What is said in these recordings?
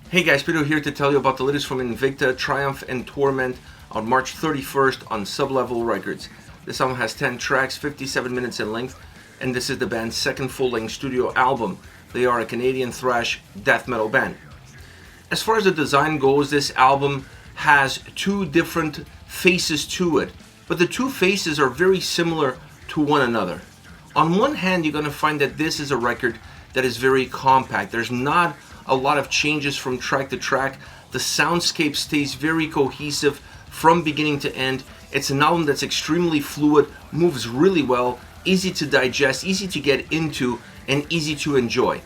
Hey guys, Peter here to tell you about the latest from Invicta, Triumph, and Torment on March 31st on Sublevel Records. This album has 10 tracks, 57 minutes in length, and this is the band's second full-length studio album. They are a Canadian thrash death metal band. As far as the design goes, this album has two different faces to it, but the two faces are very similar to one another. On one hand, you're going to find that this is a record that is very compact. There's not a lot of changes from track to track. The soundscape stays very cohesive from beginning to end. It's an album that's extremely fluid, moves really well, easy to digest, easy to get into, and easy to enjoy.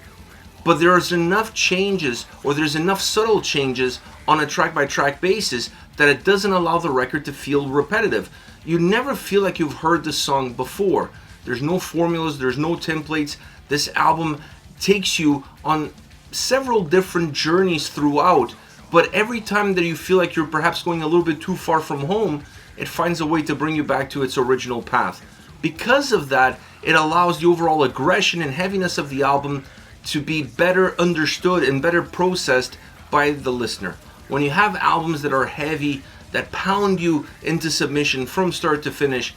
But there's enough changes, or there's enough subtle changes on a track by track basis that it doesn't allow the record to feel repetitive. You never feel like you've heard the song before. There's no formulas, there's no templates. This album takes you on several different journeys throughout, but every time that you feel like you're perhaps going a little bit too far from home, it finds a way to bring you back to its original path. Because of that, it allows the overall aggression and heaviness of the album to be better understood and better processed by the listener. When you have albums that are heavy, that pound you into submission from start to finish,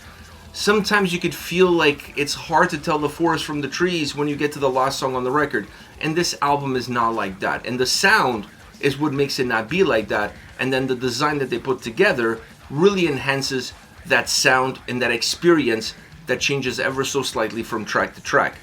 sometimes you could feel like it's hard to tell the forest from the trees when you get to the last song on the record. And this album is not like that. And the sound is what makes it not be like that. And then the design that they put together really enhances that sound and that experience that changes ever so slightly from track to track.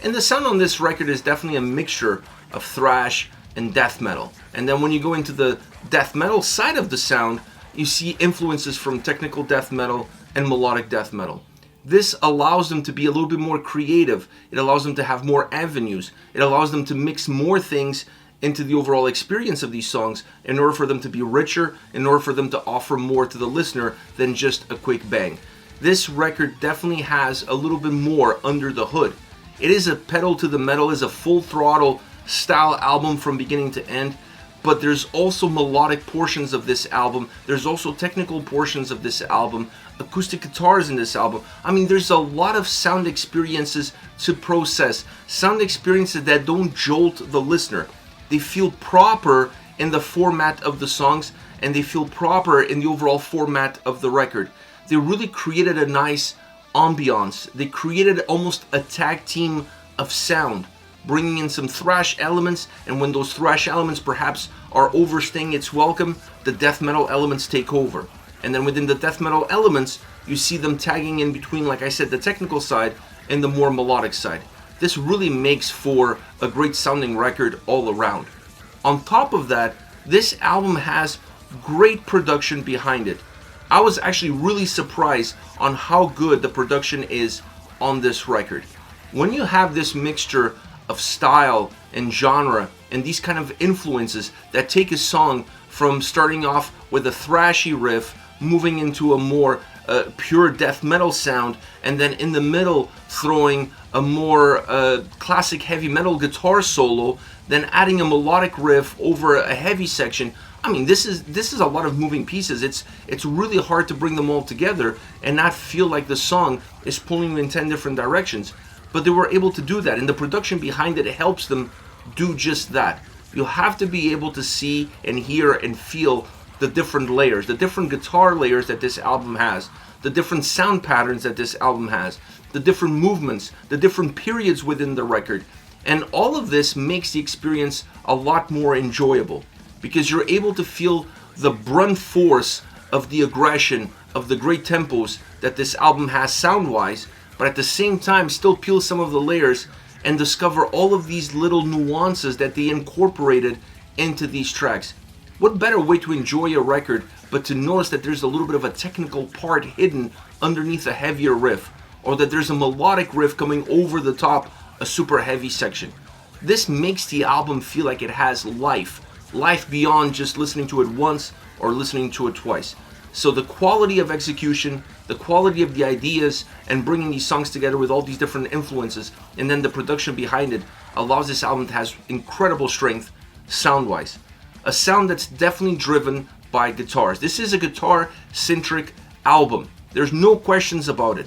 And the sound on this record is definitely a mixture of thrash and death metal. And then when you go into the death metal side of the sound, you see influences from technical death metal and melodic death metal. This allows them to be a little bit more creative. It allows them to have more avenues. It allows them to mix more things into the overall experience of these songs in order for them to be richer, in order for them to offer more to the listener than just a quick bang. This record definitely has a little bit more under the hood. It is a pedal to the metal, is a full throttle style album from beginning to end. But there's also melodic portions of this album. There's also technical portions of this album, acoustic guitars in this album. I mean, there's a lot of sound experiences to process. Sound experiences that don't jolt the listener. They feel proper in the format of the songs, and they feel proper in the overall format of the record. They really created a nice ambiance. They created almost a tag team of sound, bringing in some thrash elements, and when those thrash elements perhaps are overstaying its welcome, the death metal elements take over. And then within the death metal elements, you see them tagging in between, like I said, the technical side and the more melodic side. This really makes for a great sounding record all around. On top of that, this album has great production behind it. I was actually really surprised on how good the production is on this record. When you have this mixture of style and genre and these kind of influences that take a song from starting off with a thrashy riff, moving into a more pure death metal sound, and then in the middle throwing a more classic heavy metal guitar solo, then adding a melodic riff over a heavy section. I mean, this is a lot of moving pieces. It's really hard to bring them all together and not feel like the song is pulling you in 10 different directions. But they were able to do that, and the production behind it helps them do just that. You have to be able to see and hear and feel the different layers, the different guitar layers that this album has, the different sound patterns that this album has, the different movements, the different periods within the record. And all of this makes the experience a lot more enjoyable because you're able to feel the brunt force of the aggression, of the great tempos that this album has sound-wise, but at the same time still peel some of the layers and discover all of these little nuances that they incorporated into these tracks. What better way to enjoy a record but to notice that there's a little bit of a technical part hidden underneath a heavier riff, or that there's a melodic riff coming over the top a super heavy section. This makes the album feel like it has life beyond just listening to it once or listening to it twice. So the quality of execution, the quality of the ideas, and bringing these songs together with all these different influences, and then the production behind it, allows this album to have incredible strength sound-wise. A sound that's definitely driven by guitars. This is a guitar-centric album. There's no questions about it.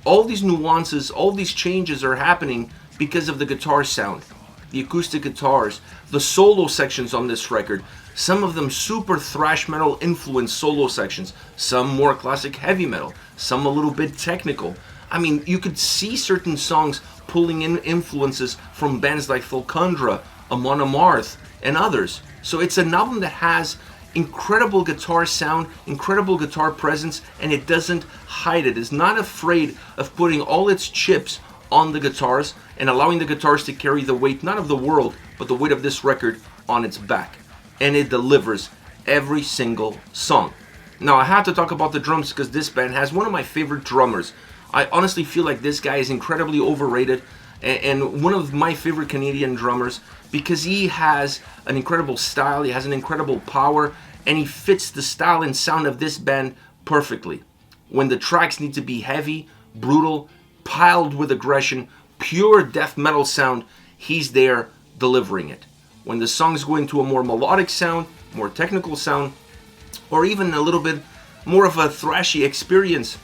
All these nuances, all these changes are happening because of the guitar sound. the acoustic guitars, the solo sections on this record, some of them super thrash metal influenced solo sections, some more classic heavy metal, some a little bit technical. I mean, you could see certain songs pulling in influences from bands like Thulkundra, Amon Amarth, and others. So it's an album that has incredible guitar sound, incredible guitar presence, and it doesn't hide it. It's not afraid of putting all its chips on the guitars and allowing the guitars to carry the weight, not of the world, but the weight of this record on its back. And it delivers every single song. Now, I have to talk about the drums because this band has one of my favorite drummers. I honestly feel like this guy is incredibly overrated and one of my favorite Canadian drummers because he has an incredible style, he has an incredible power, and he fits the style and sound of this band perfectly. When the tracks need to be heavy, brutal, piled with aggression, pure death metal sound, he's there delivering it. When the songs go into a more melodic sound, more technical sound, or even a little bit more of a thrashy experience,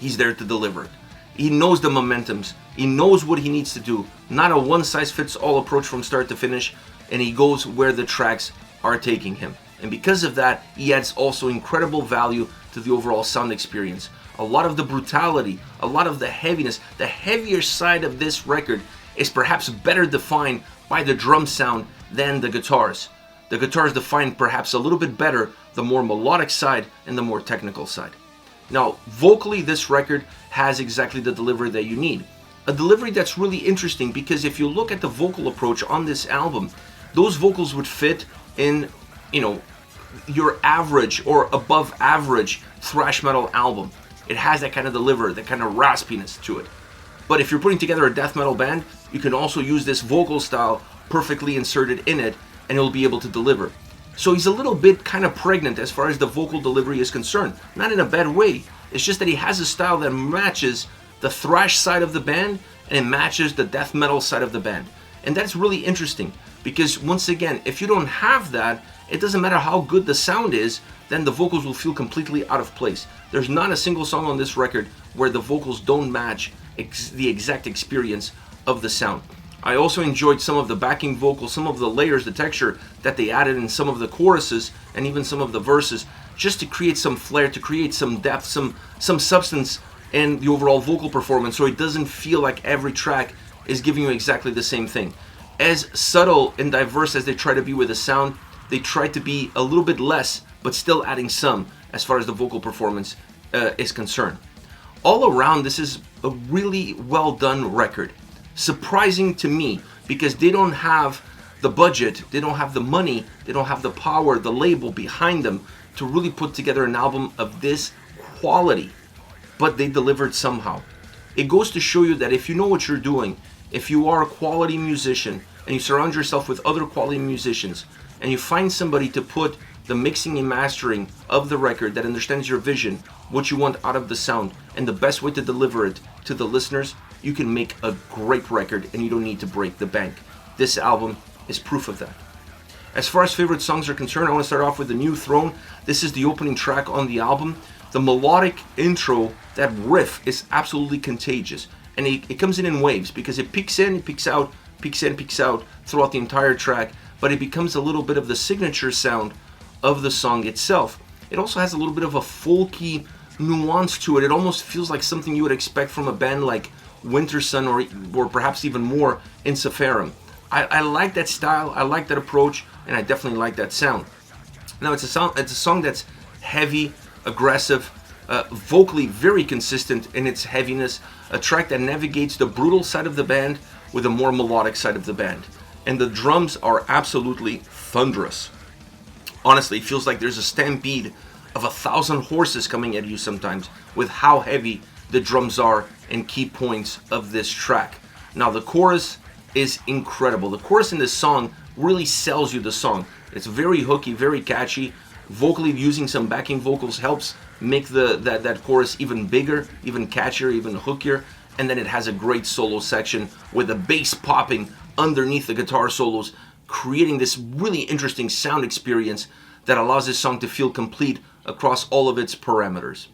he's there to deliver it. He knows the momentums. He knows what he needs to do. Not a one-size-fits-all approach from start to finish, and he goes where the tracks are taking him. And because of that, he adds also incredible value to the overall sound experience. A lot of the brutality, a lot of the heaviness, the heavier side of this record is perhaps better defined by the drum sound than the guitars. The guitars define perhaps a little bit better the more melodic side and the more technical side. Now, vocally, this record has exactly the delivery that you need. A delivery that's really interesting because if you look at the vocal approach on this album, those vocals would fit in, your average or above average thrash metal album. It has that kind of delivery, that kind of raspiness to it. But if you're putting together a death metal band, you can also use this vocal style perfectly inserted in it and it'll be able to deliver. So he's a little bit kind of pregnant as far as the vocal delivery is concerned. Not in a bad way. It's just that he has a style that matches the thrash side of the band and it matches the death metal side of the band. And that's really interesting because once again, if you don't have that, it doesn't matter how good the sound is, then the vocals will feel completely out of place. There's not a single song on this record where the vocals don't match the exact experience of the sound. I also enjoyed some of the backing vocals, some of the layers, the texture that they added in some of the choruses and even some of the verses, just to create some flair, to create some depth, some substance in the overall vocal performance, so it doesn't feel like every track is giving you exactly the same thing. As subtle and diverse as they try to be with the sound, they try to be a little bit less, but still adding some as far as the vocal performance is concerned. All around, this is a really well done record. Surprising to me because they don't have the budget, they don't have the money, they don't have the power, the label behind them to really put together an album of this quality, but they delivered somehow. It goes to show you that if you know what you're doing, if you are a quality musician and you surround yourself with other quality musicians and you find somebody to put the mixing and mastering of the record that understands your vision, what you want out of the sound, and the best way to deliver it to the listeners, you can make a great record and you don't need to break the bank. This album is proof of that. As far as favorite songs are concerned, I want to start off with The New Throne. This is the opening track on the album. The melodic intro, that riff is absolutely contagious. And it comes in waves because it peaks in, it peaks out, peaks in, peaks out throughout the entire track. But it becomes a little bit of the signature sound of the song itself. It also has a little bit of a folky nuance to it. It almost feels like something you would expect from a band like Winter Sun or perhaps even more in Seferim. I like that style, I like that approach, and I definitely like that sound. Now it's a song that's heavy, aggressive, vocally very consistent in its heaviness, a track that navigates the brutal side of the band with a more melodic side of the band. And the drums are absolutely thunderous. Honestly, it feels like there's a stampede of 1,000 horses coming at you sometimes with how heavy the drums are and key points of this track. Now the chorus is incredible. The chorus in this song really sells you the song. It's very hooky, very catchy. Vocally, using some backing vocals helps make that chorus even bigger, even catchier, even hookier. And then it has a great solo section with the bass popping underneath the guitar solos, creating this really interesting sound experience that allows this song to feel complete across all of its parameters.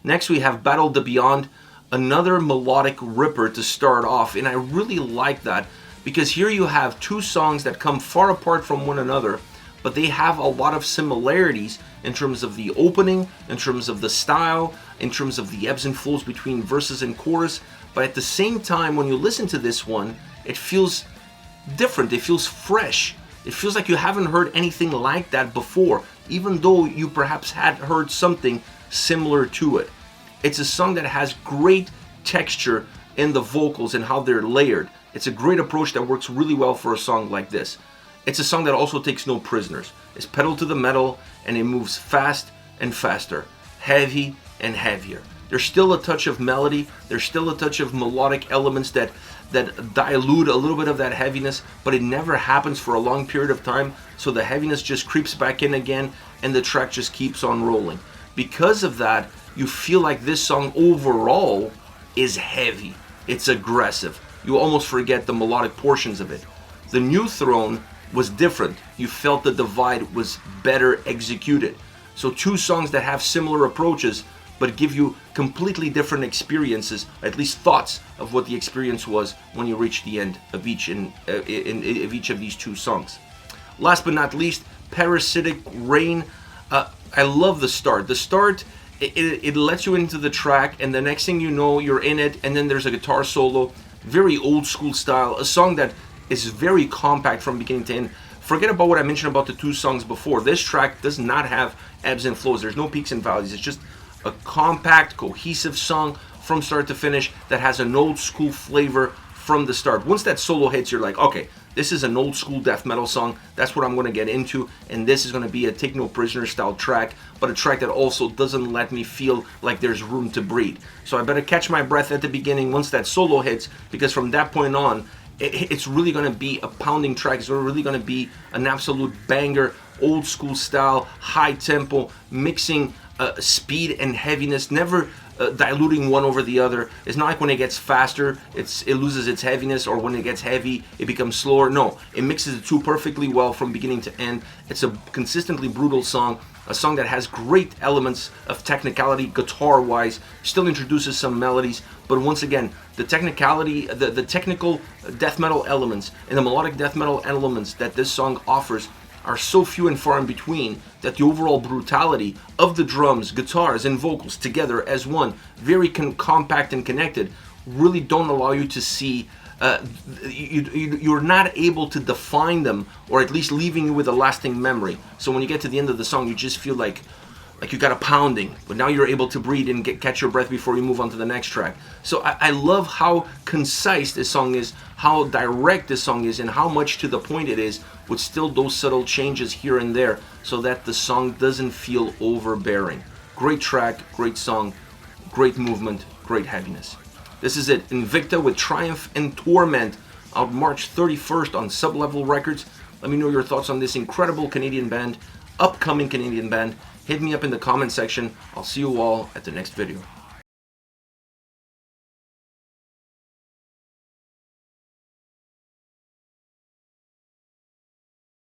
Next we have Battle the Beyond, another melodic ripper to start off, and I really like that because here you have two songs that come far apart from one another, but they have a lot of similarities in terms of the opening, in terms of the style, in terms of the ebbs and flows between verses and chorus. But at the same time, when you listen to this one, it feels different, it feels fresh. It feels like you haven't heard anything like that before, even though you perhaps had heard something similar to it. It's a song that has great texture in the vocals and how they're layered. It's a great approach that works really well for a song like this. It's a song that also takes no prisoners. It's pedal to the metal, and it moves fast and faster, heavy and heavier. There's still a touch of melody, there's still a touch of melodic elements that dilute a little bit of that heaviness, but it never happens for a long period of time, so the heaviness just creeps back in again and the track just keeps on rolling. Because of that, you feel like this song overall is heavy. It's aggressive. You almost forget the melodic portions of it. The New Throne was different. You felt the divide was better executed. So two songs that have similar approaches but give you completely different experiences, at least thoughts of what the experience was when you reach the end of each of these two songs. Last but not least, Parasitic Reign. I love the start. The start, it lets you into the track, and the next thing you know, you're in it, and then there's a guitar solo, very old school style, a song that is very compact from beginning to end. Forget about what I mentioned about the two songs before. This track does not have ebbs and flows. There's no peaks and valleys. It's just a compact, cohesive song from start to finish that has an old school flavor from the start. Once that solo hits, you're like, okay, this is an old school death metal song. That's what I'm going to get into, and this is going to be a Take No Prisoner style track, but a track that also doesn't let me feel like there's room to breathe. So I better catch my breath at the beginning once that solo hits, because from that point on, it's really going to be a pounding track. It's really going to be an absolute banger, old school style, high tempo, mixing speed and heaviness, never diluting one over the other. It's not like when it gets faster, it loses its heaviness, or when it gets heavy, it becomes slower. No, it mixes the two perfectly well from beginning to end. It's a consistently brutal song, a song that has great elements of technicality guitar-wise, still introduces some melodies, but once again, the technicality, the technical death metal elements and the melodic death metal elements that this song offers are so few and far in between that the overall brutality of the drums, guitars, and vocals together as one, very compact and connected, really don't allow you to see, you're not able to define them, or at least leaving you with a lasting memory. So when you get to the end of the song, you just feel like you got a pounding, but now you're able to breathe and catch your breath before you move on to the next track. So I love how concise this song is, how direct this song is, and how much to the point it is, with still those subtle changes here and there, so that the song doesn't feel overbearing. Great track, great song, great movement, great heaviness. This is it, Invicta with Triumph and Torment, out March 31st on Sublevel Records. Let me know your thoughts on this incredible Canadian band, upcoming Canadian band. Hit me up in the comment section. I'll see you all at the next video.